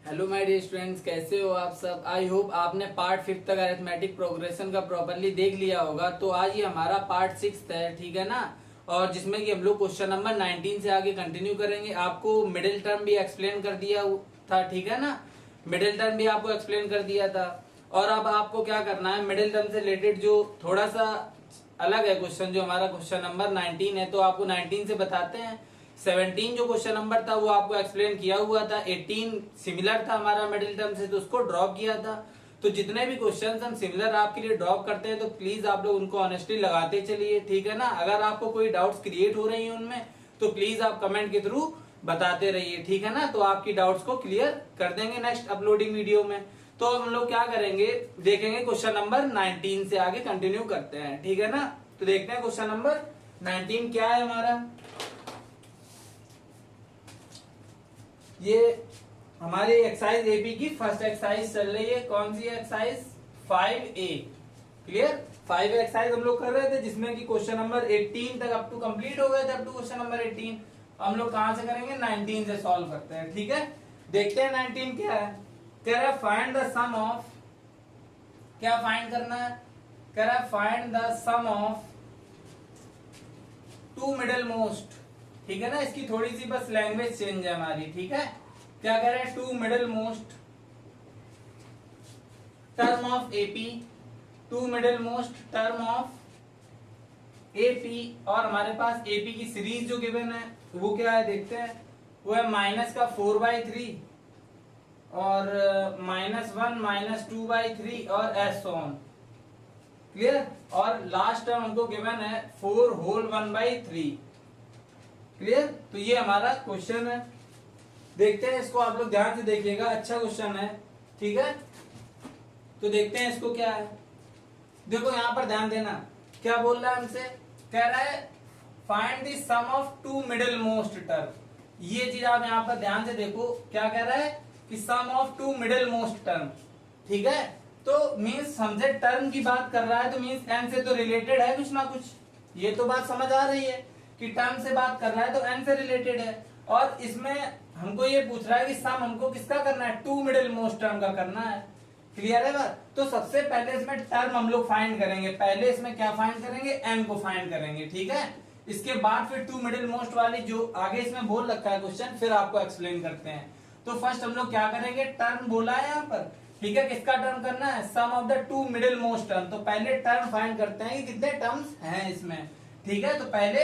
Hello my dear students, कैसे हो आप सब। आई होप आपने पार्ट 5 तक अरिथमेटिक प्रोग्रेशन का प्रॉपरली देख लिया होगा। तो आज ये हमारा पार्ट 6 है, ठीक है ना। और जिसमें कि हम लोग क्वेश्चन नंबर 19 से आगे कंटिन्यू करेंगे। आपको मिडिल टर्म भी एक्सप्लेन कर दिया था, ठीक है ना। मिडिल टर्म भी आपको एक्सप्लेन कर दिया था। और अब आपको क्या करना है, मिडिल टर्म से रिलेटेड जो थोड़ा सा अलग है क्वेश्चन, जो हमारा क्वेश्चन नंबर 19 है, तो आपको 19 से बताते हैं। 17 जो क्वेश्चन नंबर था वो आपको एक्सप्लेन किया हुआ था। 18 सिमिलर था हमारा मिडिल टर्म से, तो उसको ड्रॉप किया था। तो जितने भी क्वेश्चंस हम सिमिलर आपके लिए ड्रॉप करते हैं तो प्लीज आप लोग उनको ऑनेस्टली लगाते चलिए, ठीक है ना। अगर आपको कोई डाउट्स क्रिएट हो रही है उनमें तो प्लीज आप कमेंट के थ्रू बताते रहिए, ठीक है ना। तो आपकी डाउट्स को क्लियर कर देंगे नेक्स्ट अपलोडिंग वीडियो में। तो हम लोग क्या करेंगे, देखेंगे क्वेश्चन नंबर 19 से आगे कंटिन्यू करते हैं, ठीक है ना। तो देखते हैं क्वेश्चन नंबर 19 क्या है हमारा। ये हमारी एक्सरसाइज एपी की फर्स्ट एक्सरसाइज चल रही है। कौन सी exercise? 5A। Clear. 5A exercise हम लोग कर रहे थे, जिसमें कि क्वेश्चन नंबर 18 तक अप टू कंप्लीट हो गए थे, अप टू क्वेश्चन नंबर 18। हम लोग कहां से करेंगे? 19 से सॉल्व करते हैं, ठीक है। देखते हैं 19 क्या है। कह रहा है फाइंड द सम ऑफ, क्या फाइंड करना है? कह रहा है find the sum of two middle most, ठीक है ना। इसकी थोड़ी सी बस लैंग्वेज चेंज है हमारी, ठीक है। क्या कह रहे हैं? Two middle most term of AP, two middle most term of AP. और हमारे पास एपी की सीरीज जो गिवन है वो क्या है देखते हैं। वो है माइनस का 4/3 और -1 -2/3 और एस ऑन। क्लियर। और लास्ट टर्म हमको गिवन है 4 होल 1/3। क्लियर। तो ये हमारा क्वेश्चन है। देखते हैं इसको, आप लोग ध्यान से देखिएगा, अच्छा क्वेश्चन है, ठीक है। तो देखते हैं इसको क्या है। देखो यहां पर ध्यान देना, क्या बोल रहा है हमसे। कह रहा है find the sum of two middle most term. ये चीज आप यहां पर ध्यान से देखो, क्या कह रहा है कि sum of two middle most term, ठीक है। तो मीन्स हमसे टर्म की बात कर रहा है, तो मीन्स एन से तो रिलेटेड है कुछ ना कुछ। ये तो बात समझ आ रही है कि टर्म से बात कर रहा है तो एन से रिलेटेड है। और इसमें हमको ये पूछ रहा है कि सम हमको किसका करना है? टू मिडिल मोस्ट टर्म का करना है। क्लियर है बात। तो सबसे पहले इसमें टर्म हम लोग फाइंड करेंगे। पहले इसमें क्या फाइंड करेंगे? एन को फाइंड करेंगे, ठीक है। इसके बाद फिर टू मिडिल मोस्ट वाली जो आगे इसमें बोल रखा है क्वेश्चन, फिर आपको एक्सप्लेन करते हैं। तो फर्स्ट हम लोग क्या करेंगे? टर्म बोला है यहाँ पर, ठीक है। किसका टर्म करना है? Sum of the two middle most term. तो पहले टर्म फाइंड करते हैं कि कितने टर्म्स हैं इसमें, ठीक है। तो पहले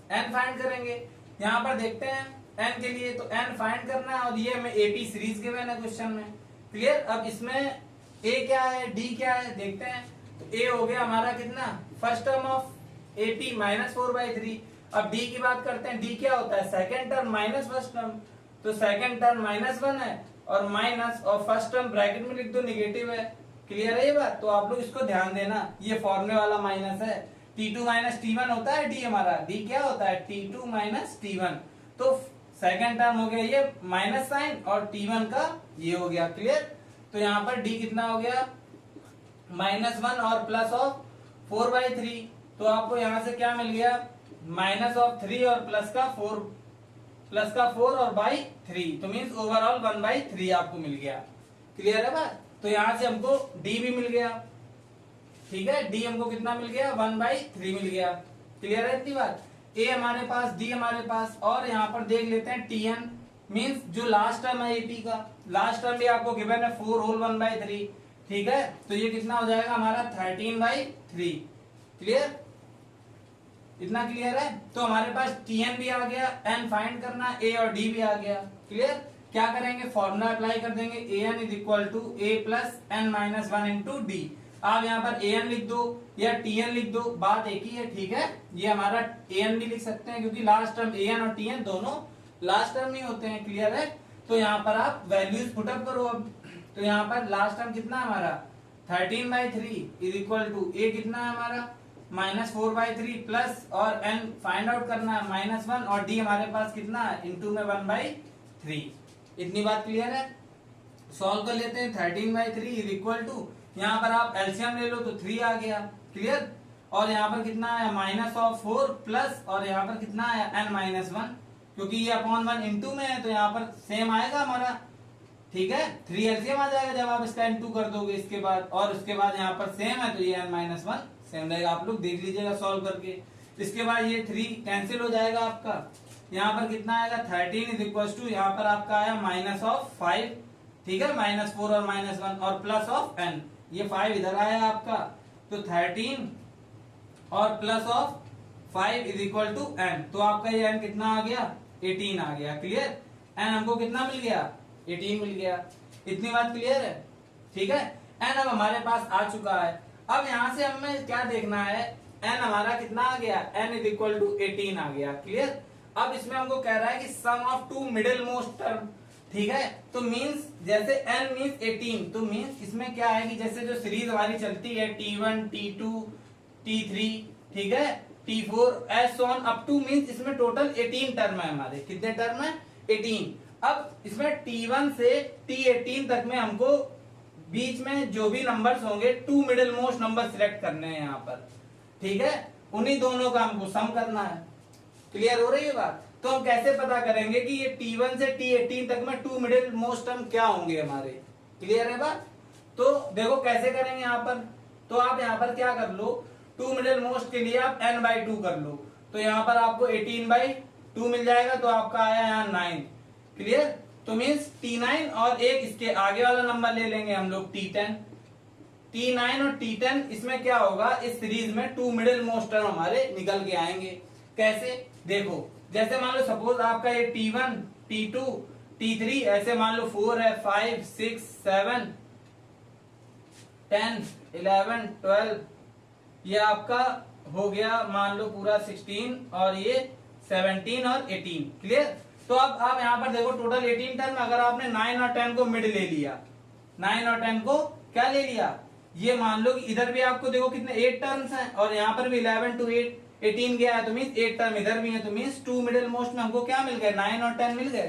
एन फाइंड करेंगे। यहां पर देखते हैं एन के लिए, तो एन फाइंड करना है। और ये हमें एपी सीरीज गिवन है क्वेश्चन में। क्लियर। अब इसमें ए क्या है, डी क्या है देखते हैं। तो ए हो गया हमारा कितना? First term of AP -4/3। अब डी की बात करते हैं। डी क्या होता है? Second term minus first term. तो सेकेंड टर्म -1 है और माइनस, और फर्स्ट टर्म ब्रैकेट में लिख दो, निगेटिव है। क्लियर है ये बात। तो आप लोग इसको ध्यान देना, ये फॉर्मूले वाला माइनस है। T2 - T1 होता है डी हमारा। डी क्या होता है? T2 - T1। तो सेकेंड टर्म हो गया ये माइनस साइन, और T1 का ये हो गया। क्लियर। तो यहाँ पर डी कितना हो गया? -1 और प्लस ऑफ 4/3। तो आपको यहां से क्या मिल गया? -3 और प्लस का 4 और बाई 3। तो मीन्स ओवरऑल 1/3 आपको मिल गया। क्लियर है बात। तो यहां से हमको डी भी मिल गया, ठीक है। डी हमको कितना मिल गया? 1/3 मिल गया। क्लियर है इतनी बात। ए हमारे पास, डी हमारे पास, और यहाँ पर देख लेते हैं टीएन, मीन्स जो लास्ट टर्म है एपी का। लास्ट टर्म भी आपको गिवन है 4 होल 1/3, ठीक है। तो ये कितना हो जाएगा हमारा? 13/3। क्लियर। इतना क्लियर है। तो हमारे पास टीएन भी आ गया, एन फाइंड करना, ए और डी भी आ गया। क्लियर। क्या करेंगे? फॉर्मूला अप्लाई कर देंगे। A N is equal to A plus N minus 1 into D. आप यहाँ पर ए एन लिख दो या टी एन लिख दो, बात एक ही है, ठीक है। ये हमारा ए एन भी लिख सकते हैं क्योंकि लास्ट टर्म ए एन और टी एन दोनों लास्ट टर्म ही होते हैं। क्लियर है। तो यहाँ पर आप वैल्यूज पुटअप करो अब। तो यहाँ पर लास्ट टर्म कितना है हमारा? 13/3 इज इक्वल टू ए कितना है हमारा? -4/3 प्लस, और एन फाइंड आउट करना है -1, और डी हमारे पास कितना है? इंटू में 1/3। इतनी बात क्लियर है। सॉल्व कर लेते हैं। 13/3 इज इक्वल टू, यहाँ पर आप एलसीएम ले लो तो 3 आ गया। क्लियर। और यहाँ पर कितना आया? -4 प्लस, और यहाँ पर कितना आया? n-1, क्योंकि ये अपॉन 1 इंटू में है तो यहाँ पर सेम आएगा हमारा। ठीक है, 3 एलसीएम आ जाएगा जब आप इसका n2 कर दोगे इसके बाद, और उसके बाद यहाँ पर सेम है तो ये n-1 सेम रहेगा, आप लोग देख लीजिएगा सॉल्व करके। इसके बाद ये 3 कैंसिल हो जाएगा आपका, यहाँ पर कितना आएगा 13 इज इक्वल टू, यहाँ पर आपका आया -5, ठीक है, -4 और -1 और प्लस ऑफ n, ये 5 इधर आया आपका, तो 13 और plus of 5 is equal to n, तो आपका ये n कितना आ गया 18 आ गया। क्लियर, n हमको कितना मिल गया 18 मिल गया। इतनी बात क्लियर है, ठीक है। n अब हमारे पास आ चुका है। अब यहां से हमें क्या देखना है, n हमारा कितना आ गया, n इज इक्वल टू 18 आ गया। क्लियर, अब इसमें हमको कह रहा है कि sum of two middle most term, ठीक है, तो मींस जैसे n मींस 18, तो मींस इसमें क्या है कि जैसे जो सीरीज हमारी चलती है T1 T2 T3, ठीक है, T4 as on up to, means इसमें टोटल 18 टर्म है हमारे। कितने टर्म है 18। अब इसमें T1 से T18 तक में हमको बीच में जो भी नंबर्स होंगे two middle most number select करने हैं यहाँ पर, ठीक है, उन्हीं दोनों का हमको सम करना है। क्लियर हो रही है बात। तो हम कैसे पता करेंगे कि ये T1 से T18 तक में टू मिडिल मोस्ट टर्म क्या होंगे हमारे। क्लियर है बात। तो देखो कैसे करेंगे यहाँ पर, तो आप यहाँ पर क्या कर लो, टू मिडिल मोस्ट के लिए आप n/2 कर लो, तो यहाँ पर आपको 18/2 मिल जाएगा, तो आपका आया यहाँ 9। क्लियर, तो मीन्स T9 और एक इसके आगे वाला नंबर ले लेंगे हम लोग T10। T9 और T10 इसमें क्या होगा, इस सीरीज में टू मिडिल मोस्ट टर्म हमारे निकल के आएंगे। कैसे, देखो जैसे मान लो सपोज आपका ये T1 T2 T3 ऐसे मान लो 4 है, 5 6 7 10 11 12, ये आपका हो गया मान लो पूरा 16 और ये 17 और 18। क्लियर, तो अब आप यहाँ पर देखो टोटल 18 टर्म, अगर आपने 9 और 10 को मिड ले लिया, 9 और 10 को क्या ले लिया, ये मान लो कि इधर भी आपको देखो कितने 8 टर्म्स हैं और यहाँ पर भी 11 to 8 18 गया है, तो मीन्स 8 टर्म इधर भी है, तो मीन्स टू मिडिल मोस्ट में हमको क्या मिल गए 9 और 10 मिल गए।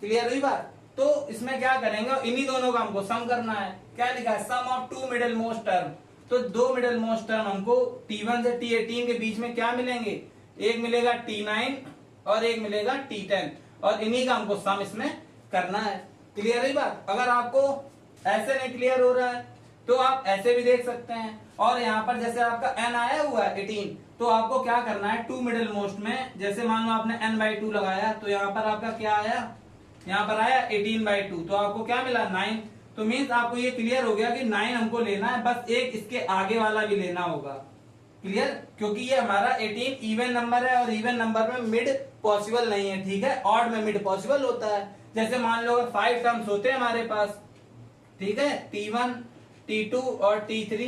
क्लियर हुई बात। तो इसमें क्या करेंगे, इन्हीं दोनों का हमको सम करना है। क्या लिखा है, sum of two middle most term, तो दो मिडिल मोस्ट टर्म हमको T1 से T18 के बीच में क्या मिलेंगे, एक मिलेगा T9 और एक मिलेगा T10, और इन्हीं का हमको सम इसमें करना है। क्लियर है बात। अगर आपको ऐसे नहीं क्लियर हो रहा है तो आप ऐसे भी देख सकते हैं, और यहाँ पर जैसे आपका n आया हुआ है 18, तो आपको क्या करना है टू मिडिल मोस्ट में, जैसे मान लो आपने n/2 लगाया, तो यहाँ पर आपका क्या आया, यहाँ पर आया 18/2, तो आपको क्या मिला 9। तो मीन्स आपको ये क्लियर हो गया कि 9 हमको लेना है, बस एक इसके आगे वाला भी लेना होगा। क्लियर, क्योंकि ये हमारा 18 इवन नंबर है और इवन नंबर में मिड पॉसिबल नहीं है, ठीक है, ऑड में मिड पॉसिबल होता है। जैसे मान लो 5 टर्म्स होते हैं हमारे पास, ठीक है, T1 T2 और T3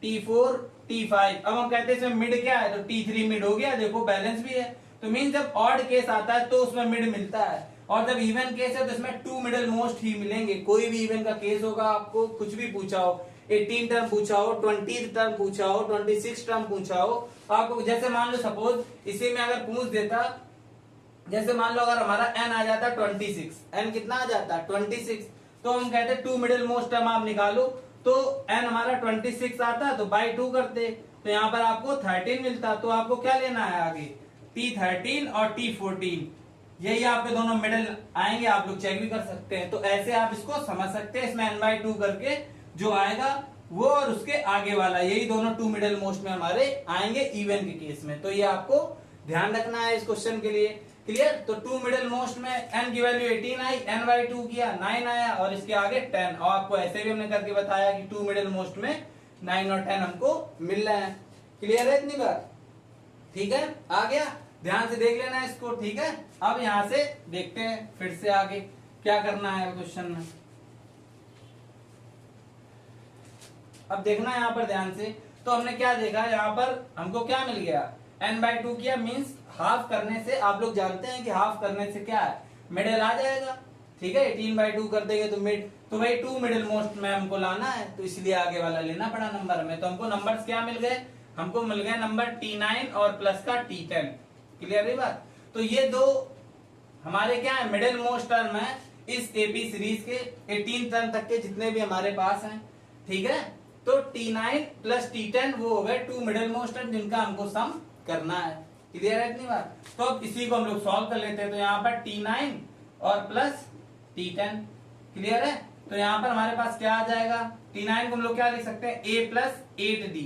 T4 T5, अब हम कहते हैं इसमें मिड क्या है, तो T3 मिड हो गया, देखो बैलेंस भी है। तो मीन जब ऑड केस आता है तो उसमें मिड मिलता है, और जब इवन केस है तो इसमें टू मिडिल मोस्ट ही मिलेंगे। कोई भी इवन का केस होगा, आपको कुछ भी पूछा हो, 18 टर्म पूछा हो, 20 टर्म पूछा हो, 26 टर्म पूछा हो, आपको जैसे मान लो सपोज इसी में अगर पूछ देता, जैसे मान लो अगर हमारा n आ जाता 26, n कितना आ जाता 26, तो हम कहते टू मिडिल मोस्ट टर्म आप निकालो, तो n हमारा 26 आता तो बाई 2 करते, तो यहाँ पर आपको 13 मिलता। तो आपको क्या लेना है आगे, T13 और T14, यही आपके दोनों मिडिल आएंगे, आप लोग चेक भी कर सकते हैं। तो ऐसे आप इसको समझ सकते हैं, इसमें n/2 करके जो आएगा वो और उसके आगे वाला, यही दोनों टू मिडिल मोस्ट में हमारे आएंगे इवन के केस में। तो ये आपको ध्यान रखना है इस क्वेश्चन के लिए। क्लियर, तो टू मिडिल मोस्ट में n की वैल्यू 18 आई, n/2 किया 9 आया, और इसके आगे 10, और आपको ऐसे भी हमने करके बताया कि टू मिडिल मोस्ट में 9 और 10 हमको मिल रहे हैं। क्लियर है इतनी बात, ठीक है, आ गया, ध्यान से देख लेना इसको, ठीक है। अब यहां से देखते हैं फिर से आगे क्या करना है क्वेश्चन में। अब देखना यहाँ पर ध्यान से, तो हमने क्या देखा, यहाँ पर हमको क्या मिल गया, n/2 किया, मीन्स हाफ करने से, आप लोग जानते हैं कि हाफ करने से क्या है, मिडिल आ जाएगा, ठीक है, 18/2 कर देंगे तो मिड, तो भाई टू मिडिल मोस्ट में हमको लाना है, तो इसलिए आगे वाला लेना पड़ा नंबर में। तो हमको नंबर्स क्या मिल गए, हमको मिल गए नंबर T9 और प्लस का T10। क्लियर है बात। तो ये दो हमारे क्या है, मिडिल मोस्ट टर्म है इस एपी सीरीज के 18 टर्म तक के जितने भी हमारे पास हैं, ठीक है। तो T9 प्लस T10 वो हो गए टू मिडिल मोस्ट टर्म जिनका हमको सम करना है। क्लियर है इतनी बात। तो अब इसी को हम लोग सॉल्व कर लेते हैं। तो यहाँ पर T9 और प्लस T10। क्लियर है? तो यहाँ पर हमारे पास क्या आ जाएगा, T9 को हम लोग क्या लिख सकते हैं, A प्लस 8D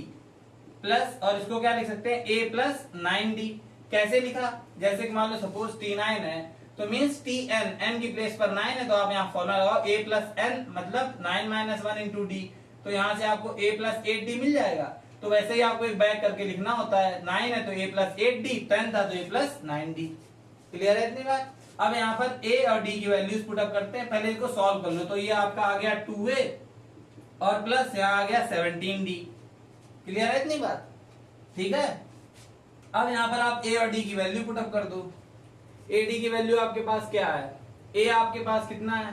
प्लस, और इसको क्या लिख सकते हैं, A प्लस 9D। कैसे लिखा, जैसे कि मान लो सपोज T9 है तो मीन्स Tn, n की प्लेस पर 9 है तो आप यहाँ फॉर्मूला लगाओ A प्लस n मतलब 9 माइनस 1 इंटू डी, तो यहाँ से आपको A प्लस 8D मिल जाएगा। तो वैसे ही आपको एक बैक करके लिखना होता है, 9 है तो A प्लस 8D, 10 था तो A प्लस 9D। क्लियर है इतनी बात? अब यहाँ पर A और D की वैल्यूज पुटअप करते हैं, पहले इसको सॉल्व कर लो। तो ये आपका आ गया 2A और प्लस यहाँ आ गया 17D। क्लियर है इतनी बात? ठीक है। अब यहाँ पर आप A और D की वैल्यू पुटअप कर दो। A D की वैल्यू आपके पास क्या है, A आपके पास कितना है,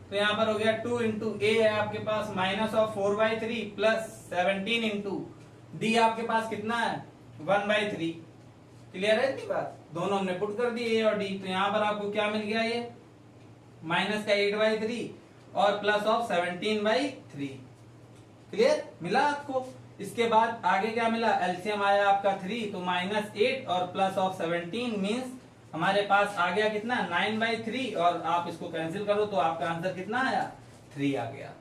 तो यहाँ पर हो गया 2 इंटू A है आपके पास minus of 4/3 plus 17 into D आपके पास कितना है 1/3। क्लियर है इतनी बात? दोनों हमने पुट कर दी A और D, तो यहाँ पर आपको क्या मिल गया, ये माइनस का 8/3 और प्लस ऑफ 17/3। क्लियर मिला आपको? इसके बाद आगे क्या मिला, एलसीएम आया आपका 3, तो -8 और प्लस ऑफ 17 मींस हमारे पास आ गया कितना 9/3, और आप इसको कैंसिल करो तो आपका आंसर कितना आया 3 आ गया।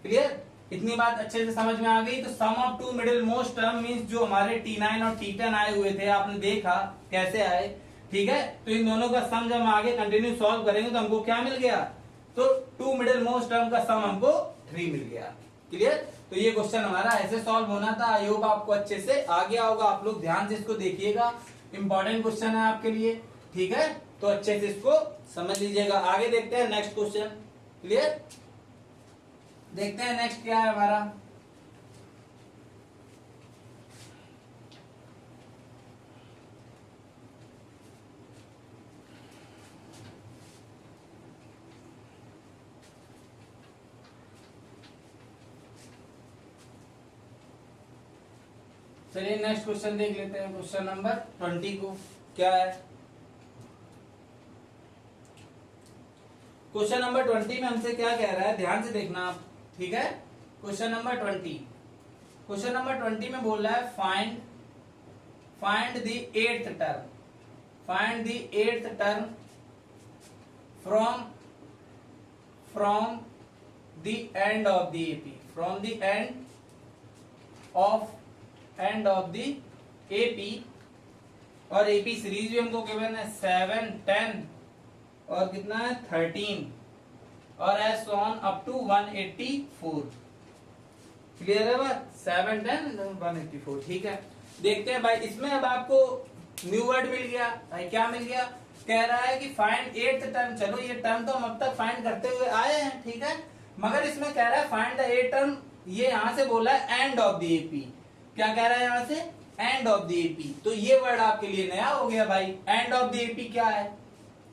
क्लियर? इतनी बात अच्छे से समझ में आ गई। तो sum of two middle most term means जो हमारे T9 और T10 आए हुए थे, आपने देखा कैसे आए। ठीक है, तो इन दोनों का सम जब हम आगे कंटिन्यू सॉल्व करेंगे तो हमको क्या मिल गया, तो टू मिडिल मोस्ट टर्म का सम हमको 3 मिल गया। क्लियर? तो ये क्वेश्चन हमारा ऐसे सॉल्व होना था। आई होप आपको अच्छे से आ गया होगा। आप लोग ध्यान से इसको देखिएगा, इंपॉर्टेंट क्वेश्चन है आपके लिए। ठीक है, तो अच्छे से इसको समझ लीजिएगा। आगे देखते हैं नेक्स्ट क्वेश्चन। क्लियर? देखते हैं नेक्स्ट क्या है हमारा। चलिए नेक्स्ट क्वेश्चन देख लेते हैं, क्वेश्चन नंबर 20 को। क्या है क्वेश्चन नंबर 20 में हमसे क्या कह रहा है, ध्यान से देखना आप। ठीक है, क्वेश्चन नंबर 20, क्वेश्चन नंबर 20 में बोल रहा है find the 8th term, find the 8th term from the end of the AP, from the end of the AP. और एपी सीरीज भी हमको गिवन है 7, 10 और कितना है 13, और as on up to 184। Clear है बात? 7, 10 184। ठीक है, देखते हैं भाई। इसमें अब आपको न्यू वर्ड मिल गया भाई। क्या मिल गया? कह रहा है कि फाइंड 8th टर्म। चलो ये टर्म तो हम अब तक फाइंड करते हुए आए हैं, ठीक है, मगर इसमें कह रहा है फाइंड द 8th टर्म। ये यहां से बोला है एंड ऑफ द एपी। क्या कह रहा है यहां से? End of the AP. तो ये वर्ड आपके लिए नया हो गया भाई। एंड ऑफ द एपी क्या है?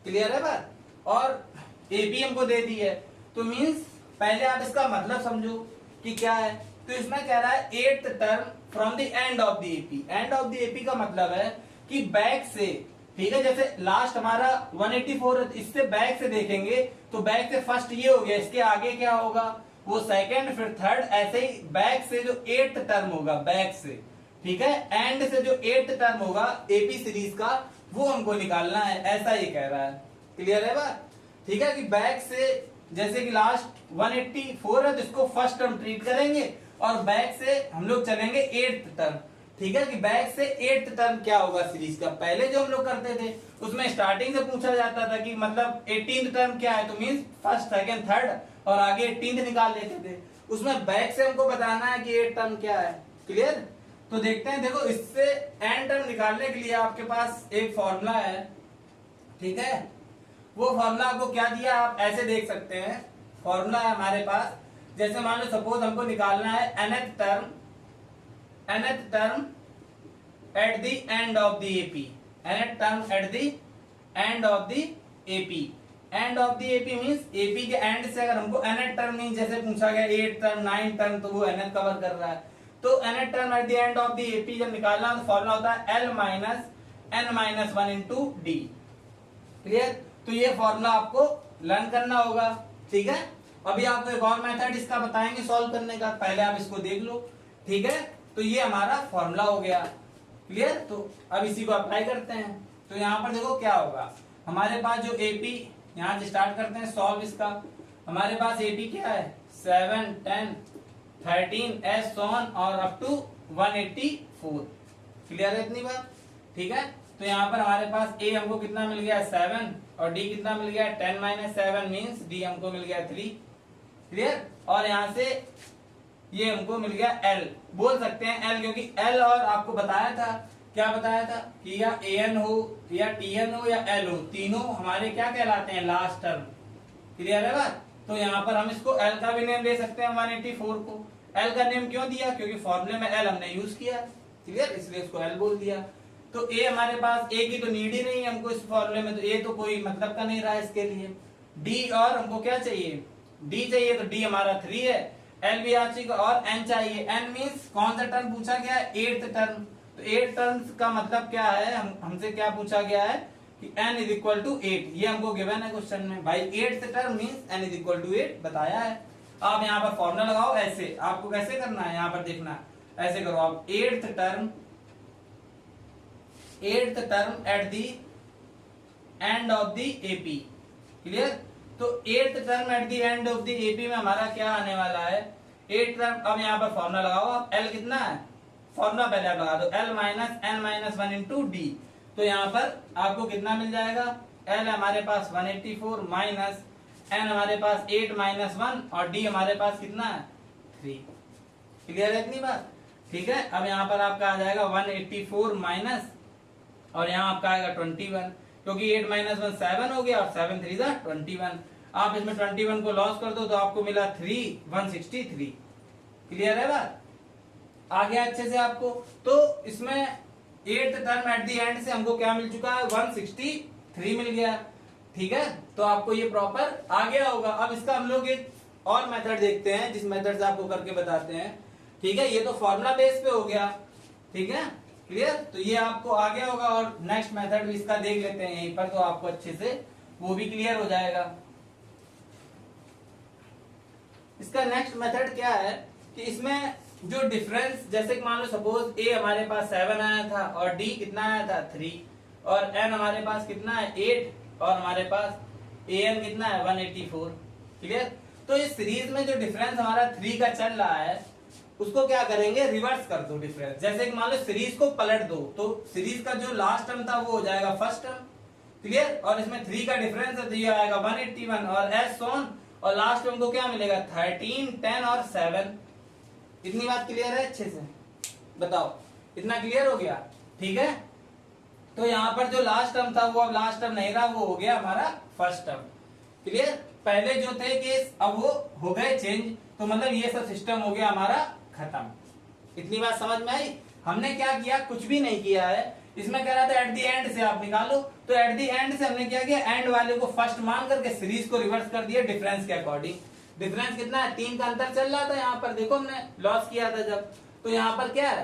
क्लियर है बात? और एपी हमको दे दी है, तो मींस पहले आप इसका मतलब समझो कि क्या है। तो इसमें कह रहा है 8th term from the end of the AP. End of the AP का मतलब है कि बैक से, ठीक है, जैसे लास्ट हमारा 184, इससे बैक से देखेंगे तो बैक से फर्स्ट ये हो गया, इसके आगे क्या होगा, वो सेकंड, फिर थर्ड, ऐसे ही बैक से जो 8th टर्म होगा बैक से, ठीक है, एंड से जो 8th टर्म होगा एपी सीरीज का, वो हमको निकालना है, ऐसा ये कह रहा है। क्लियर है बात? ठीक है, कि बैक से जैसे कि लास्ट 184 है तो इसको फर्स्ट टर्म ट्रीट करेंगे, और बैक से हम लोग चलेंगे 8th टर्म। ठीक है, कि बैक से 8th टर्म क्या होगा सीरीज का। पहले जो हम लोग करते थे उसमें स्टार्टिंग से पूछा जाता था कि मतलब 18th टर्म क्या है, तो मींस फर्स्ट, सेकंड, थर्ड और आगे 18th निकाल लेते थे। उसमें बैक से हमको बताना है कि 8th टर्म क्या है। क्लियर? तो देखते हैं, देखो इससे एंड टर्म निकालने के लिए आपके पास एक फॉर्मूला है। ठीक है, वो फॉर्मूला आपको क्या दिया, आप ऐसे देख सकते हैं। फॉर्मूला है हमारे पास, जैसे मान लो सपोज हमको निकालना है nth term at the end of the AP, nth term at the end of the AP. End of the AP means AP के एंड से अगर हमको nth टर्म मींस जैसे पूछा गया 8th टर्म 9th टर्म, तो वो nth कवर कर रहा है। तो nth term at the end of the AP जब निकालना तो फॉर्मूला होता है L minus n minus 1 into D. Clear? तो ये फॉर्मूला आपको लर्न करना होगा। ठीक है, अभी आपको एक और मेथड इसका बताएंगे सॉल्व करने का, पहले आप इसको देख लो। ठीक है, तो ये हमारा फॉर्मूला हो गया। क्लियर? तो अब इसी को अप्लाई करते हैं। तो यहाँ पर देखो क्या होगा, हमारे पास जो एपी यहाँ से स्टार्ट करते हैं सॉल्व इसका। हमारे पास एपी क्या है 7, 10, 13 एस ऑन और अप टू 184। क्लियर है इतनी बात? ठीक है, तो यहाँ पर हमारे पास ए हमको कितना मिल गया 7 और डी कितना मिल गया 10 माइनस 7 मीन्स डी हमको मिल गया 3। क्लियर, और यहाँ से ये हमको मिल गया एल, बोल सकते हैं एल, क्योंकि एल और आपको बताया था, क्या बताया था कि या एन हो या टीएन हो या एल हो, तीनों हमारे क्या कहलाते हैं लास्ट टर्म। क्लियर है बात? तो यहाँ पर हम इसको एल का भी नेम दे सकते हैं 184 को। एल का नेम क्यों दिया? क्योंकि फॉर्मूले में एल हमने यूज किया। क्लियर, इसलिए इसको एल बोल दिया। तो ए हमारे पास, ए की तो नीड ही नहीं है हमको इस फॉर्मूले में, तो ए तो कोई मतलब का नहीं रहा इसके लिए। डी और हमको क्या चाहिए? डी चाहिए, तो डी हमारा 3 है। एल भी आ चुका और एन चाहिए। एन मीन्स कौन सा टर्म पूछा गया है? 8th term. तो 8 टर्म्स का मतलब क्या है? हमसे क्या पूछा गया है कि n इज इक्वल टू 8, ये हमको गिवन है क्वेश्चन में भाई। 8th term means n is equal to 8 बताया है। आप यहाँ पर फॉर्मूला लगाओ ऐसे, आपको कैसे करना है यहाँ पर देखना है, ऐसे करो आप 8th term at the end of the AP. Clear, तो 8th term at the end of the AP में हमारा क्या आने वाला है 8th टर्म। अब यहाँ पर फॉर्मूला लगाओ आप, एल कितना है, फॉर्मूला पहले आप लगा दो, L minus N minus 1 into D. तो यहाँ पर आपको कितना मिल जाएगा, एल हमारे पास 184 माइनस एन हमारे पास 8 माइनस 1 और डी हमारे पास कितना है 3। क्लियर है इतनी बात? ठीक है, अब यहाँ पर आपका आ जाएगा 184 माइनस और यहाँ आपका आएगा 21, क्योंकि 8 माइनस 1 7 हो गया और 7 3 21। आप इसमें 21 को लॉस कर दो तो आपको मिला 163। क्लियर है बात? आ गया अच्छे से आपको? तो इसमें 8th term at the end से हमको क्या मिल चुका है 163 मिल गया। ठीक है, तो आपको ये प्रॉपर आ गया होगा। अब इसका हम लोग एक और मेथड देखते हैं, जिस मेथड से आपको करके बताते हैं। ठीक है, ये तो फॉर्मूला बेस पे हो गया। ठीक है, क्लियर, तो ये आपको आ गया होगा। और नेक्स्ट मेथड भी इसका देख लेते हैं यहीं पर, तो आपको अच्छे से वो भी क्लियर हो जाएगा। इसका नेक्स्ट मेथड क्या है कि इसमें जो डिफरेंस, जैसे कि मान लो सपोज ए हमारे पास 7 आया था और डी कितना आया था 3 और एन हमारे पास कितना है 8 और हमारे पास ए एन कितना है 184। क्लियर, तो इस सीरीज में जो डिफरेंस हमारा 3 का चल रहा है उसको क्या करेंगे, रिवर्स कर दो डिफरेंस। जैसे कि मान लो सीरीज को पलट दो तो सीरीज का जो लास्ट टर्म था वो हो जाएगा फर्स्ट टर्म। क्लियर, और इसमें 3 का डिफरेंस है तो ये आएगा 181 और एस ऑन और लास्ट टर्म को क्या मिलेगा 13, 10 और 7। इतनी बात क्लियर है अच्छे से? बताओ, इतना क्लियर हो गया? ठीक है, तो यहाँ पर जो लास्ट टर्म था वो अब लास्ट टर्म नहीं रहा, वो हो गया हमारा फर्स्ट टर्म। क्लियर, पहले जो थे केस अब वो हो गए चेंज, तो मतलब ये सब सिस्टम हो गया हमारा खत्म। इतनी बात समझ में आई? हमने क्या किया, कुछ भी नहीं किया है। इसमें कह रहा था एट द एंड से आप निकालो, तो एट द एंड से हमने क्या किया, एंड वाले को फर्स्ट मान करके सीरीज को रिवर्स कर दिया डिफरेंस के अकॉर्डिंग। डिफरेंस कितना है 3 का अंतर चल रहा था यहाँ पर, देखो हमने लॉस किया था जब, तो यहाँ पर क्या है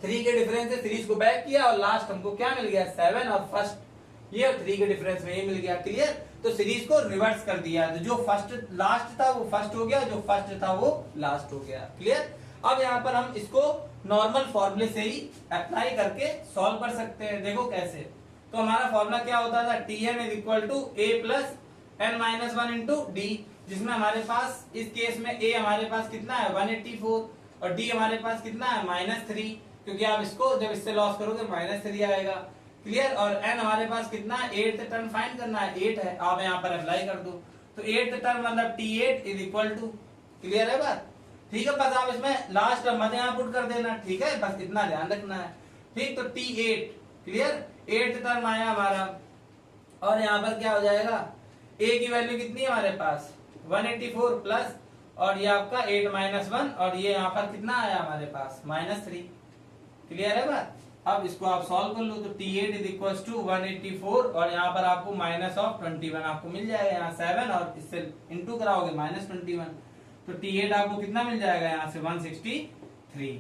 3 के डिफरेंस से सीरीज को बैक किया और लास्ट हमको क्या मिल गया 7 और फर्स्ट ये 3 के डिफरेंस में ये मिल गया। क्लियर, तो सीरीज को रिवर्स कर दिया, तो जो फर्स्ट लास्ट था वो फर्स्ट हो गया, जो फर्स्ट था वो लास्ट हो गया। क्लियर, अब यहाँ पर हम इसको नॉर्मल फॉर्मूले से ही अप्लाई करके सॉल्व कर सकते हैं। देखो कैसे, तो हमारा फॉर्मूला क्या होता था Tn is equal to a plus n minus 1 into D, जिसमें हमारे पास इस केस में a हमारे पास कितना है 184 और d हमारे पास कितना है -3, क्योंकि आप इसको जब इससे लॉस करोगे -3 आएगा। क्लियर, और n हमारे पास कितना है 8th टर्म फाइंड करना है 8 है, आप यहाँ पर अप्लाई कर दो तो 8th टर्म मतलब T8 is equal to. Clear है बात? ठीक है, बस आप इसमें लास्ट टर्म मत यहाँ पुट कर देना। ठीक है, बस इतना ध्यान रखना है। ठीक, तो T8 क्लियर 8th टर्म आया हमारा और यहाँ पर क्या हो जाएगा, a की वैल्यू कितनी है हमारे पास 184 प्लस और ये आपका 8 माइनस 1 और ये यहाँ पर कितना आया हमारे पास -3। क्लियर है बात? अब इसको आप सॉल्व कर लो तो T8 इज इक्वल टू 184 और यहाँ पर आपको -21 आपको मिल जाएगा, यहाँ 7 और इससे इंटू कराओगे -21 तो T8 आपको कितना मिल जाएगा यहाँ से 163।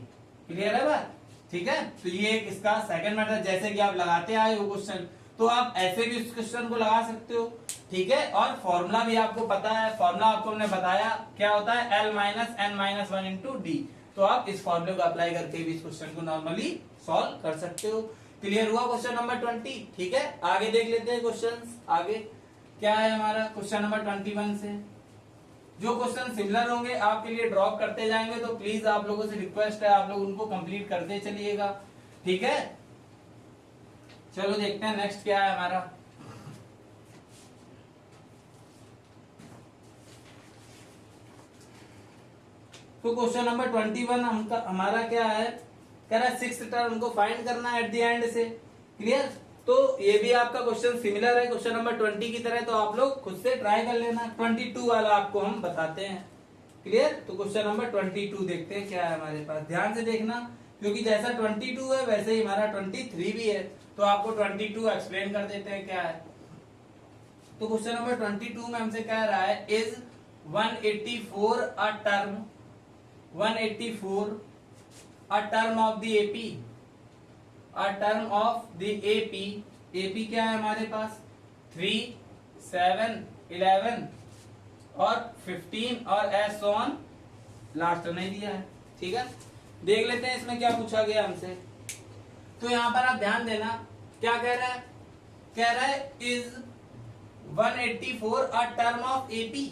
क्लियर है बात? ठीक है, तो ये एक इसका सेकंड मेथड, जैसे कि आप लगाते आए हो क्वेश्चन तो आप ऐसे भी इस क्वेश्चन को लगा सकते हो। ठीक है, और फॉर्मूला भी आपको पता है, फॉर्मूला आपको हमने बताया क्या होता है L minus n minus 1 into D, तो आप इस फॉर्मूले को अप्लाई करके भी इस क्वेश्चन को नॉर्मली सॉल्व कर सकते हो। क्लियर हुआ क्वेश्चन नंबर 20? ठीक है, आगे देख लेते हैं क्वेश्चन आगे क्या है हमारा क्वेश्चन नंबर 21 से। जो क्वेश्चन सिमिलर होंगे आपके लिए ड्रॉप करते जाएंगे, तो प्लीज आप लोगों से रिक्वेस्ट है आप लोग उनको कंप्लीट करते चलिएगा, ठीक है। चलो देखते हैं नेक्स्ट क्या है हमारा। तो क्वेश्चन नंबर 21 हमारा क्या है, कह रहा है सिक्स टर्म को फाइंड करना है एट द एंड से। क्लियर। तो ये भी आपका क्वेश्चन सिमिलर है क्वेश्चन नंबर 20 की तरह, तो आप लोग खुद से ट्राई कर लेना। 22 वाला आपको हम बताते हैं। क्लियर। तो क्वेश्चन नंबर 22 देखते हैं क्या है हमारे पास, ध्यान से देखना, क्योंकि जैसा 22 है वैसे ही हमारा 23 भी है, तो आपको 22 एक्सप्लेन कर देते हैं क्या है। तो क्वेश्चन नंबर 22 में हमसे कह रहा है is 184 a term, 184 a term of the AP, a term of the AP, AP क्या है हमारे पास 3, 7, 11 और 15 और एस ऑन लास्ट नहीं दिया है, ठीक है। देख लेते हैं इसमें क्या पूछा गया हमसे। तो यहां पर आप ध्यान देना, क्या कह रहा है, कह रहा है is 184 a term of AP।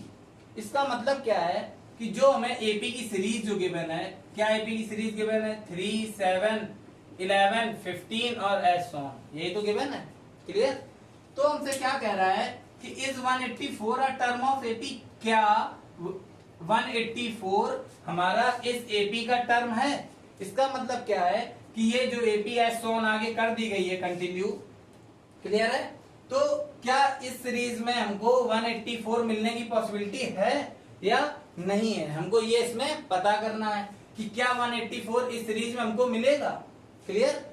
इसका मतलब क्या है कि जो हमें एपी की सीरीज जो गिवन है, क्या एपी की सीरीज गिवन है 3, 7, 11, 15 और एस ऑन, यही तो गिवन है। क्लियर। तो हमसे क्या कह रहा है कि is 184 a term of AP, क्या 184 हमारा इस एपी का टर्म है। इसका मतलब क्या है कि ये जो एपी एस ऑन आगे कर दी गई है कंटिन्यू। क्लियर है। तो क्या इस सीरीज में हमको 184 मिलने की पॉसिबिलिटी है या नहीं है, हमको ये इसमें पता करना है कि क्या 184 इस सीरीज में हमको मिलेगा। क्लियर।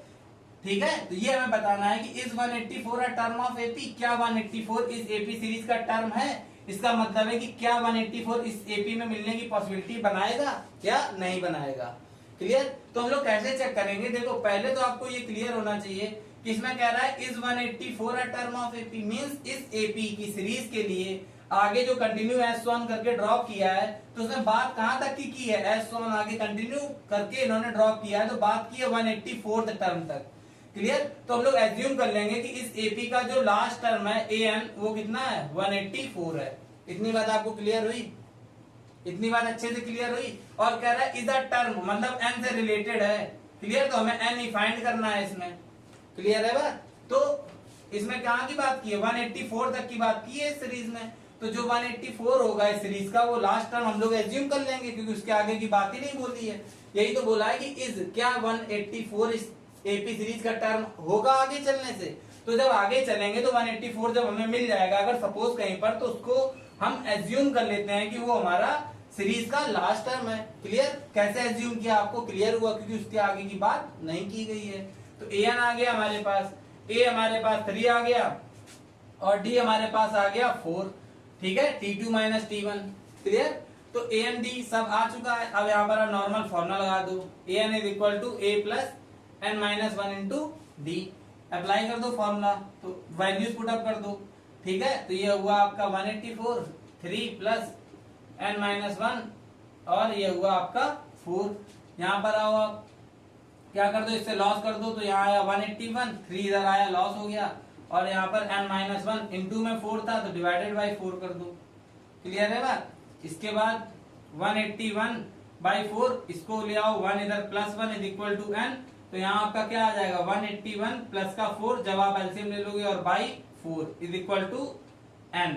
ठीक है। तो ये हमें बताना है कि इस 184 अ टर्म ऑफ एपी, क्या 184 इस एपी सीरीज का टर्म है। इसका मतलब है कि क्या 184 इस एपी में मिलने की पॉसिबिलिटी बनाएगा या नहीं बनाएगा। क्लियर। तो हम लोग कैसे चेक करेंगे, देखो पहले तो आपको ये क्लियर होना चाहिए कि इसमें कह रहा है is 184 a term of AP, means इस एपी की सीरीज के लिए आगे जो कंटिन्यू एस ऑन करके ड्रॉप किया है, तो उसने बात कहां तक की है, एस ऑन आगे कंटिन्यू करके इन्होंने ड्रॉप किया है, तो बात की है 184 टर्म तक। क्लियर। तो हम लोग एज्यूम कर लेंगे कि इस एपी का जो लास्ट टर्म है ए एन, वो कितना है 184 है। इतनी बात आपको क्लियर हुई, इतनी बात अच्छे से क्लियर हुई। और कह रहा है इज अ टर्म, मतलब एन से रिलेटेड है। क्लियर। तो हमें एन ही फाइंड करना है इसमें। क्लियर है बात। तो इसमें कहां की बात की है, 184 तक की बात की है इस सीरीज में। तो जो 184 होगा इस सीरीज का, वो लास्ट टर्म हम लोग एज्यूम कर लेंगे, क्योंकि उसके आगे की बात ही नहीं बोली है। यही तो बोला है कि इज क्या 184 इस एपी सीरीज का टर्म होगा आगे चलने से। तो जब आगे चलेंगे तो 184 जब हमें मिल जाएगा अगर सपोज कहीं पर, तो उसको हम एज्यूम कर लेते हैं कि वो हमारा सीरीज का लास्ट टर्म है। क्लियर। कैसे एज्यूम किया आपको क्लियर हुआ, क्योंकि उसके आगे की बात नहीं की गई है। तो ए एन आ गया हमारे पास, ए हमारे पास 3 आ गया और डी हमारे पास आ गया 4। ठीक है। T2 minus T1। क्लियर। तो ए एन डी सब आ चुका है। अब यहाँ पर नॉर्मल फॉर्मूला लगा दो, A N is equal to A plus N minus 1 into D. Apply कर दो फॉर्मूला, तो वैल्यूज पुट अप कर दो। ठीक है। तो ये हुआ आपका 184, 3 प्लस एन माइनस 1 और ये हुआ आपका 4। यहाँ पर आओ आप क्या कर दो, इससे लॉस कर दो, तो यहाँ आया 181, 3 इधर आया लॉस हो गया, और यहाँ पर n-1 इंटू में 4 था तो डिवाइडेड बाई 4 कर दो। क्लियर है बात। इसके बाद 181/4, इसको ले आओ 1 इधर plus 1 is equal to n, तो यहाँ आपका क्या आ जाएगा 181 प्लस का 4, जब आप एलसीएम ले लोगे और by 4 is equal to n।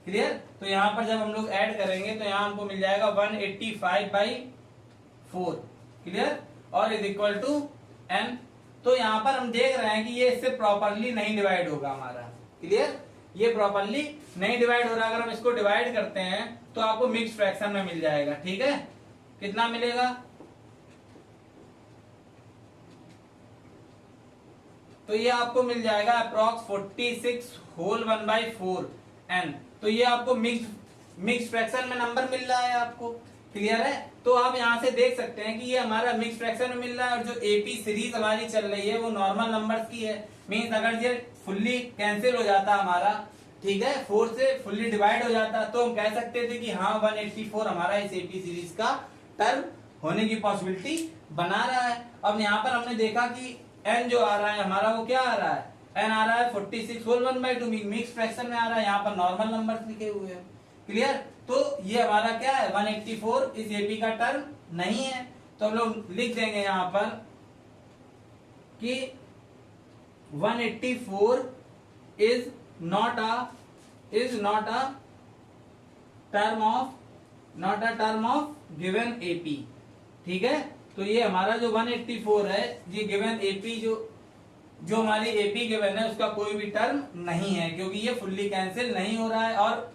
Clear. तो यहाँ पर जब हम लोग ऐड करेंगे तो यहाँ हमको मिल जाएगा 185/4। क्लियर। और इज इक्वल टू n। तो यहाँ पर हम देख रहे हैं कि ये इससे प्रॉपरली नहीं डिवाइड होगा हमारा। क्लियर। ये प्रॉपरली नहीं डिवाइड हो रहा। अगर हम इसको डिवाइड करते हैं तो आपको मिक्स फ्रैक्शन में मिल जाएगा। ठीक है। कितना मिलेगा, तो ये आपको मिल जाएगा अप्रॉक्स 46 होल 1/4 n। तो ये आपको मिक्स फ्रैक्शन में नंबर मिल रहा है आपको। क्लियर है। तो आप यहाँ से देख सकते हैं कि ये हमारा मिक्स फ्रैक्शन में मिल रहा है, और जो एपी सीरीज हमारी चल रही है वो नॉर्मल नंबर्स की है। मींस अगर ये फुल्ली कैंसिल हो जाता हमारा, ठीक है, 4 से फुल्ली डिवाइड हो जाता, तो हम कह सकते थे कि हाँ 184 हमारा इस एपी सीरीज का टर्म होने की पॉसिबिलिटी बना रहा है। अब यहाँ पर हमने देखा कि n जो आ रहा है हमारा वो क्या आ रहा है, एन आ रहा है 46 होल 1/2 मिक्स फ्रैक्शन में आ रहा है, यहाँ पर नॉर्मल नंबर लिखे हुए हैं। क्लियर? तो ये हमारा क्या है 184 इस एपी का टर्म नहीं है, तो हम लोग लिख देंगे यहाँ पर कि 184 is not a term of given AP. ठीक है, तो ये हमारा जो 184 है ये गिवन एपी जो हमारी एपी गिवन है उसका कोई भी टर्म नहीं है, क्योंकि ये फुल्ली कैंसिल नहीं हो रहा है और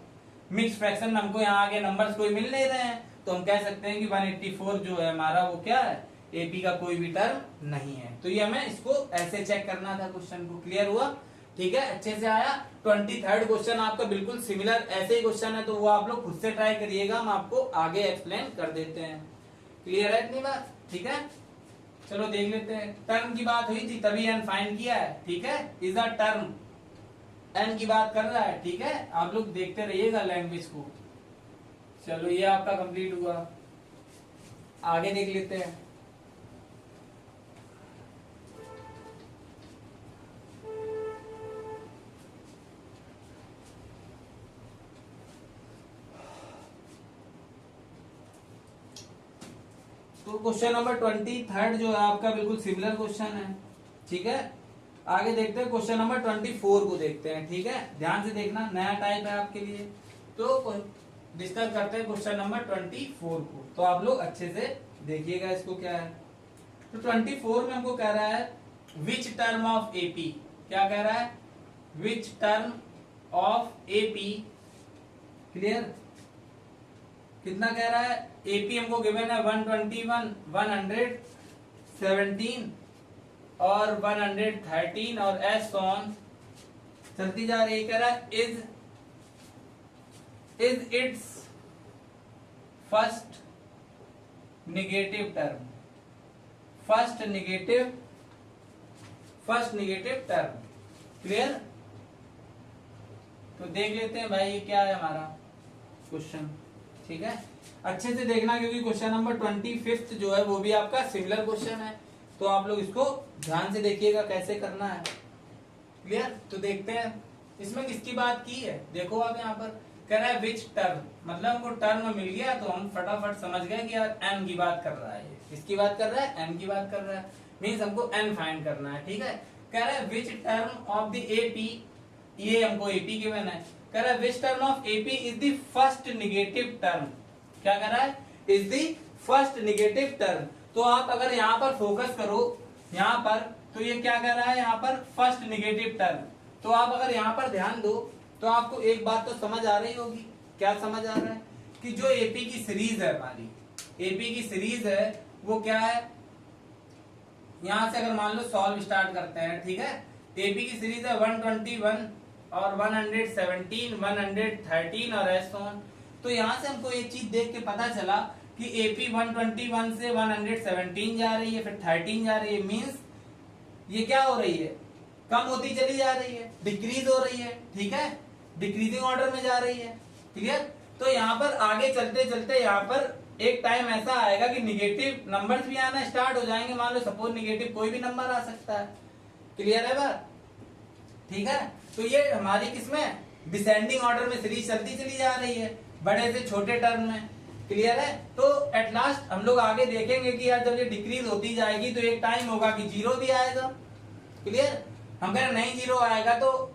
मिक्स फ्रैक्शन में हमको यहाँ आगे नंबर्स कोई मिल नहीं रहे हैं, तो हम कह सकते हैं कि 184 जो है हमारा वो क्या है एपी का कोई भी टर्म नहीं है। तो ये हमें इसको ऐसे चेक करना था क्वेश्चन को। क्लियर हुआ? ठीक है, अच्छे से आया। 23rd क्वेश्चन आपका बिल्कुल सिमिलर ऐसे ही क्वेश्चन है, तो वो आप लोग खुद से ट्राई करिएगा, हम आपको आगे एक्सप्लेन कर देते हैं। क्लियर है इतनी बात? ठीक है, चलो देख लेते हैं। टर्म की बात हुई थी तभी एन फाइंड किया है। ठीक है, इज अ टर्म, एन की बात कर रहा है। ठीक है, आप लोग देखते रहिएगा लैंग्वेज को। चलो ये आपका कंप्लीट हुआ, आगे देख लेते हैं। तो क्वेश्चन नंबर 23rd जो है आपका बिल्कुल सिमिलर क्वेश्चन है। ठीक है, आगे देखते हैं क्वेश्चन नंबर 24 को देखते हैं। ठीक है, ध्यान से देखना, नया टाइप है आपके लिए। तो डिस्कस करते हैं क्वेश्चन नंबर 24 को, तो आप लोग अच्छे से देखिएगा इसको क्या है। तो 24 में हमको कह रहा है विच टर्म ऑफ एपी, क्या कह रहा है? Which term of AP. Clear? कितना कह रहा है? एपी हमको गिवन है 121, 117 और 113 और एस ऑन चलती जा रही है। कह रहा है is it's first negative term, first negative term. Clear? तो देख लेते हैं भाई ये क्या है हमारा क्वेश्चन। ठीक है, अच्छे से देखना, क्योंकि क्वेश्चन नंबर 25 जो है वो भी आपका सिमिलर क्वेश्चन है, तो आप लोग इसको ध्यान से देखिएगा कैसे करना है। क्लियर? तो देखते हैं इसमें किसकी बात की है। देखो आप यहाँ पर कह रहा है विच टर्म, मतलब हमको टर्म मिल गया तो हम फटाफट समझ गए कि यार एन की बात कर रहा है। किसकी बात कर रहा है? एन की बात कर रहा है, मीन्स हमको एन फाइंड करना है। ठीक है, कह रहा है which term of the AP, ये हमको एपी गिवन है। कह रहा है which term of AP is the first negative term. क्या कह रहा है? Is the first negative term. तो आप अगर यहाँ पर फोकस करो यहाँ पर, तो ये क्या कह रहा है यहाँ पर? First negative term. तो आप अगर यहाँ पर ध्यान दो तो आपको एक बात तो समझ आ रही होगी। क्या समझ आ रहा है? कि जो एपी की सीरीज है हमारी, एपी की सीरीज है वो क्या है? यहां से अगर मान लो सॉल्व स्टार्ट करते हैं। ठीक है, एपी की सीरीज है 121 और 117, 113 और एस ऑन। तो यहां से हमको एक चीज देख के पता चला कि एपी 121 से 117 जा रही है, फिर 13 जा रही है, मींस ये क्या हो रही है? कम होती चली जा रही है, डिक्रीज हो रही है। ठीक है, डिक्रीजिंग ऑर्डर में जा रही है। क्लियर? तो यहाँ पर आगे चलते चलते यहाँ पर एक टाइम ऐसा आएगा कि निगेटिव नंबर्स भी आना स्टार्ट हो जाएंगे। मान लो सपोज निगेटिव कोई भी नंबर आ सकता है। क्लियर है बात? ठीक है, तो ये हमारी किसमें डिसेंडिंग ऑर्डर में सीरीज चलती चली जा रही है, बड़े से छोटे टर्म में। क्लियर है? तो एट लास्ट हम लोग आगे देखेंगे कि यार जब ये डिक्रीज होती जाएगी तो एक टाइम होगा कि जीरो भी आएगा। क्लियर? हम कह रहे नहीं जीरो आएगा तो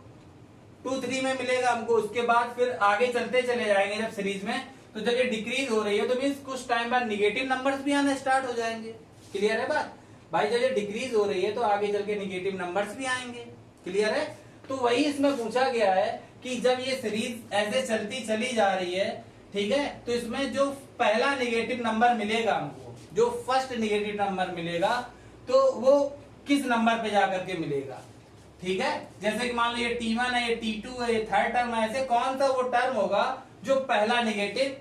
2, 3 में मिलेगा हमको, उसके बाद फिर आगे चलते चले जाएंगे जब सीरीज में। तो जब ये डिक्रीज हो रही है तो मीन्स कुछ टाइम बाद निगेटिव नंबर्स भी आना स्टार्ट हो जाएंगे। क्लियर है बात भाई? जब ये डिक्रीज हो रही है तो आगे चल के निगेटिव नंबर्स भी आएंगे। क्लियर है? तो वही इसमें पूछा गया है कि जब ये सीरीज ऐसे चलती चली जा रही है, ठीक है, तो इसमें जो पहला निगेटिव नंबर मिलेगा हमको, जो फर्स्ट निगेटिव नंबर मिलेगा, तो वो किस नंबर पे जाकर के मिलेगा। ठीक है, जैसे कि मान लो ये T1 है, ये T2 है, ये थर्ड टर्म है, ऐसे कौन सा वो टर्म होगा जो पहला नेगेटिव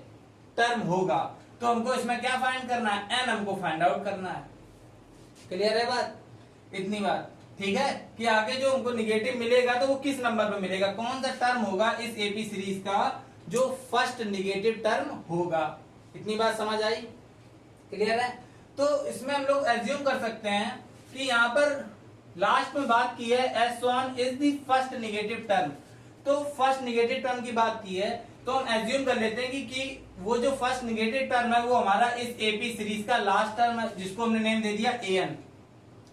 टर्म होगा। तो हमको इसमें क्या फाइंड करना है? एन हमको फाइंड आउट करना है। क्लियर है बात? इतनी बात। ठीक है, कि आगे जो हमको निगेटिव मिलेगा तो वो किस नंबर पे मिलेगा, कौन सा टर्म होगा इस एपी सीरीज का जो फर्स्ट निगेटिव टर्म होगा। इतनी बात समझ आई? क्लियर है? तो इसमें हम लोग एज्यूम कर सकते हैं कि यहाँ पर लास्ट में बात की है S1 is the first negative term. तो फर्स्ट नेगेटिव टर्म की बात की है तो हम एज्यूम कर लेते हैं कि वो जो फर्स्ट नेगेटिव टर्म है वो हमारा इस एपी सीरीज का लास्ट टर्म है, जिसको हमने नेम दे दिया an।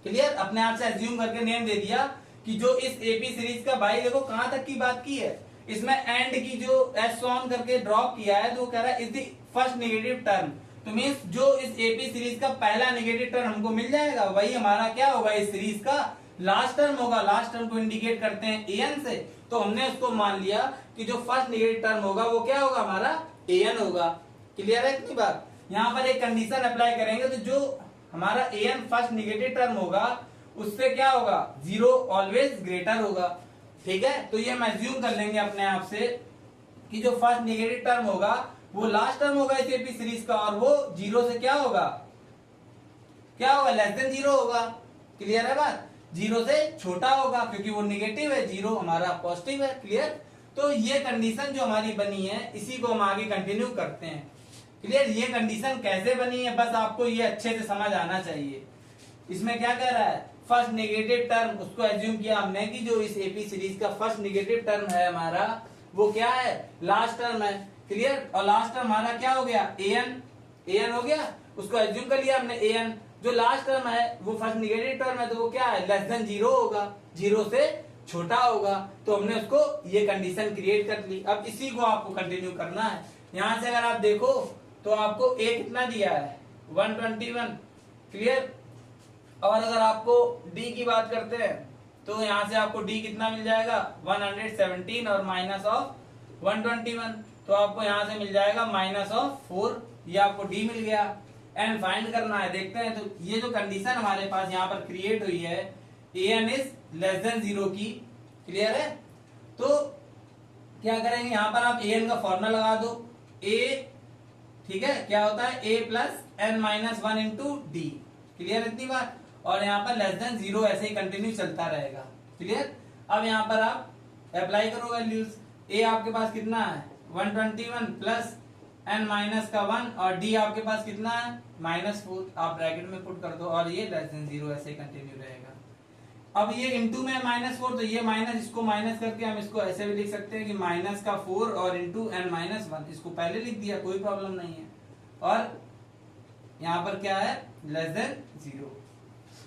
क्लियर, अपने आप से एज्यूम करके नेम दे दिया कि जो इस एपी सीरीज का, भाई देखो कहां तक की बात की है, इसमें एंड की जो एस ऑन करके ड्रॉप किया है तो वो कह रहा है is the first negative term. तो मींस जो इस एपी सीरीज का पहला नेगेटिव टर्म हमको मिल जाएगा वही हमारा क्या होगा, इस सीरीज का लास्ट टर्म होगा। लास्ट टर्म को इंडिकेट करते हैं an से, तो हमने उसको मान लिया कि जो फर्स्ट नेगेटिव टर्म होगा वो क्या होगा, हमारा an होगा। क्लियर है इतनी बात। यहाँ पर एक कंडीशन अप्लाई करेंगे तो जो हमारा an फर्स्ट नेगेटिव टर्म होगा उससे क्या होगा, 0 ऑलवेज ग्रेटर होगा। ठीक है, तो ये हम एज्यूम कर लेंगे अपने आप से कि जो फर्स्ट नेगेटिव टर्म होगा वो लास्ट टर्म होगा इस एपी सीरीज का, और वो 0 से क्या होगा, क्या होगा, लेस देन 0 होगा। क्लियर है बात, 0 से छोटा होगा क्योंकि वो नेगेटिव है, 0 हमारा पॉजिटिव है। क्लियर, तो ये कंडीशन जो हमारी बनी है इसी को हम आगे कंटिन्यू करते हैं। क्लियर, ये कंडीशन कैसे बनी है बस आपको ये अच्छे से समझ आना चाहिए। इसमें क्या कह रहा है, फर्स्ट नेगेटिव टर्म, उसको एज्यूम किया हमने कि जो इस एपी सीरीज का फर्स्ट नेगेटिव टर्म है हमारा वो क्या है, लास्ट टर्म है। क्लियर, और लास्ट टर्म हमारा क्या हो गया, an हो गया, उसको एज्यूम कर लिया हमने an। जो लास्ट टर्म है वो फर्स्ट नेगेटिव टर्म है तो वो क्या है, लेस देन 0 होगा, 0 से छोटा होगा। तो हमने उसको ये कंडीशन क्रिएट कर ली। अब इसी को आपको कंटिन्यू करना है। यहां से अगर आप देखो तो आपको a कितना दिया है, 121। क्लियर, और अगर आपको d की बात करते हैं तो यहां से आपको d कितना मिल जाएगा, 117 और माइनस ऑफ 121, तो आपको यहां से मिल जाएगा माइनस ऑफ 4। ये आपको d मिल गया। एंड फाइंड करना है, देखते हैं। तो ये जो कंडीशन हमारे पास यहाँ पर क्रिएट हुई है an इज लेस देन 0 की। क्लियर है, तो क्या करेंगे, यहाँ पर आप an का फॉर्मूला लगा दो, a, ठीक है, क्या होता है a plus n minus 1 into D. Clear इतनी बात, और यहाँ पर लेस देन 0 ऐसे ही कंटिन्यू चलता रहेगा। क्लियर, अब यहाँ पर आप अप्लाई करो वैल्यूज। a आपके पास कितना है, 121 प्लस n माइनस का 1, और d आपके पास कितना है, -4। आप ब्रैकेट में पुट कर दो और ये लेस देन 0 ऐसे कंटिन्यू रहेगा। अब ये इंटू में -4, तो ये माइनस, इसको माइनस करके हम इसको ऐसे भी लिख सकते हैं कि माइनस का 4 और इंटू n माइनस 1, इसको पहले लिख दिया, कोई प्रॉब्लम नहीं है। और यहाँ पर क्या है, लेस देन 0।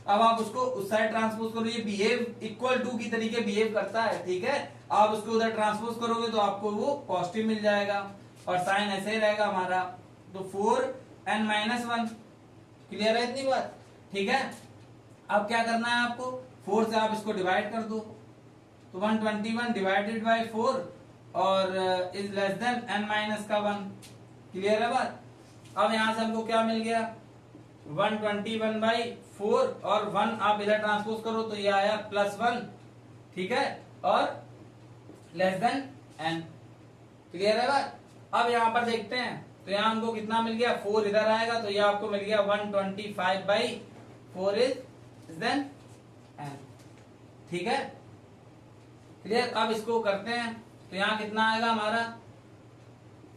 अब आप उसको उस साइड ट्रांसपोज करो, ये बिहेव इक्वल टू की तरीके बिहेव करता है। ठीक है, आप उसको उधर ट्रांसपोज करोगे तो आपको वो पॉजिटिव मिल जाएगा और साइन ऐसे ही रहेगा हमारा, तो 4n माइनस 1। क्लियर है इतनी बात। ठीक है, अब क्या करना है आपको, 4 से आप इसको डिवाइड कर दो, तो 121 डिवाइडेड बाय 4 और is less than n minus का 1। क्लियर है बात। अब यहां से हमको क्या मिल गया, 121 बाई 4 और 1 आप इधर ट्रांसपोज करो तो ये आया +1। ठीक है, और लेस देन n। क्लियर है बात। अब यहाँ पर देखते हैं तो यहाँ हमको कितना मिल गया, 4 इधर आएगा तो ये आपको मिल गया 125 बाई 4 इज देन n। ठीक है, क्लियर। अब इसको करते हैं तो यहाँ कितना आएगा हमारा,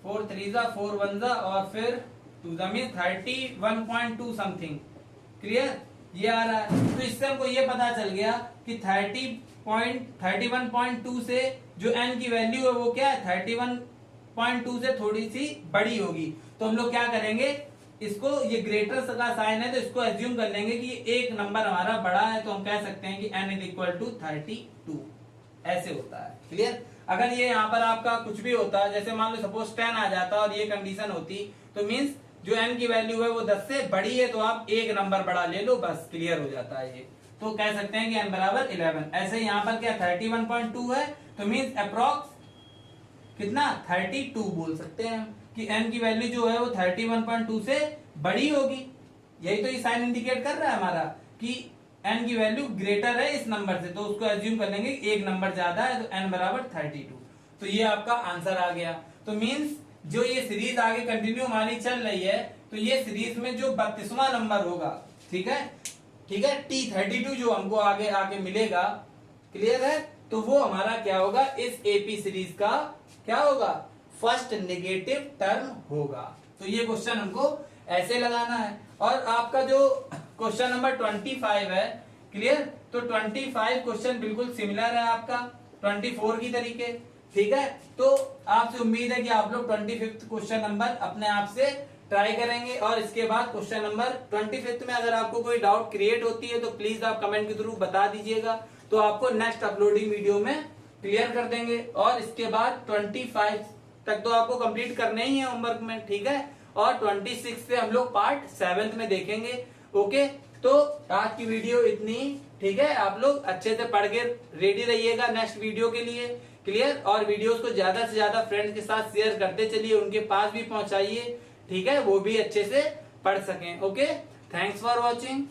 4 3 जा 4 1 जा और फिर 2 जा मीन 31.2 समथिंग। क्लियर, ये आ रहा है। तो इससे हमको ये पता चल गया कि 31.2 से जो n की वैल्यू है वो क्या है, 31.2 से थोड़ी सी बड़ी होगी। तो हम लोग क्या करेंगे, इसको, ये ग्रेटर का साइन है तो इसको एज्यूम कर लेंगे कि एक नंबर हमारा बड़ा है, तो हम कह सकते हैं कि n इज इक्वल टू 32 ऐसे होता है। क्लियर, अगर ये यहाँ पर आपका कुछ भी होता, जैसे मान लो सपोज 10 आ जाता और ये कंडीशन होती, तो मीन्स जो n की वैल्यू है वो 10 से बड़ी है, तो आप एक नंबर बड़ा ले लो, बस क्लियर हो जाता है ये। तो कह सकते हैं कि n बराबर 11। ऐसे यहाँ पर क्या 31.2 है, तो मीन्स अप्रोक्स कितना 32 बोल सकते हैं हम, कि n की वैल्यू जो है वो 31.2 से बड़ी होगी। यही तो ये साइन इंडिकेट कर रहा है हमारा कि n की वैल्यू ग्रेटर है इस नंबर से, तो उसको एज्यूम कर लेंगे एक नंबर ज्यादा है, तो n बराबर 32। तो ये आपका आंसर आ गया। तो मीन्स जो ये सीरीज आगे कंटिन्यू हमारी चल रही है, तो ये सीरीज में जो 32वां नंबर होगा, ठीक है, ठीक है, T32 जो हमको आगे आगे मिलेगा, क्लियर है, तो वो हमारा क्या होगा, इस एपी सीरीज का क्या होगा, फर्स्ट नेगेटिव टर्म होगा। तो ये क्वेश्चन हमको ऐसे लगाना है। और आपका जो क्वेश्चन नंबर 25 है, क्लियर। तो 25 क्वेश्चन बिल्कुल सिमिलर है आपका 24 की तरीके, ठीक है। तो आपसे उम्मीद है कि आप लोग 25th क्वेश्चन नंबर अपने आप से ट्राई करेंगे, और इसके बाद क्वेश्चन नंबर 25th में अगर आपको कोई डाउट क्रिएट होती है तो प्लीज आप कमेंट के थ्रू बता दीजिएगा, तो आपको नेक्स्ट अपलोडिंग वीडियो में क्लियर कर देंगे। और इसके बाद 25 तक तो आपको कंप्लीट करने ही है होमवर्क में, ठीक है। और 26 से हम लोग पार्ट 7 में देखेंगे। ओके, तो आज की वीडियो इतनी, ठीक है। आप लोग अच्छे से पढ़ के रेडी रहिएगा नेक्स्ट वीडियो के लिए, क्लियर। और वीडियोस को ज्यादा से ज्यादा फ्रेंड्स के साथ शेयर करते चलिए, उनके पास भी पहुंचाइए, ठीक है, वो भी अच्छे से पढ़ सकें। Okay, thanks for watching.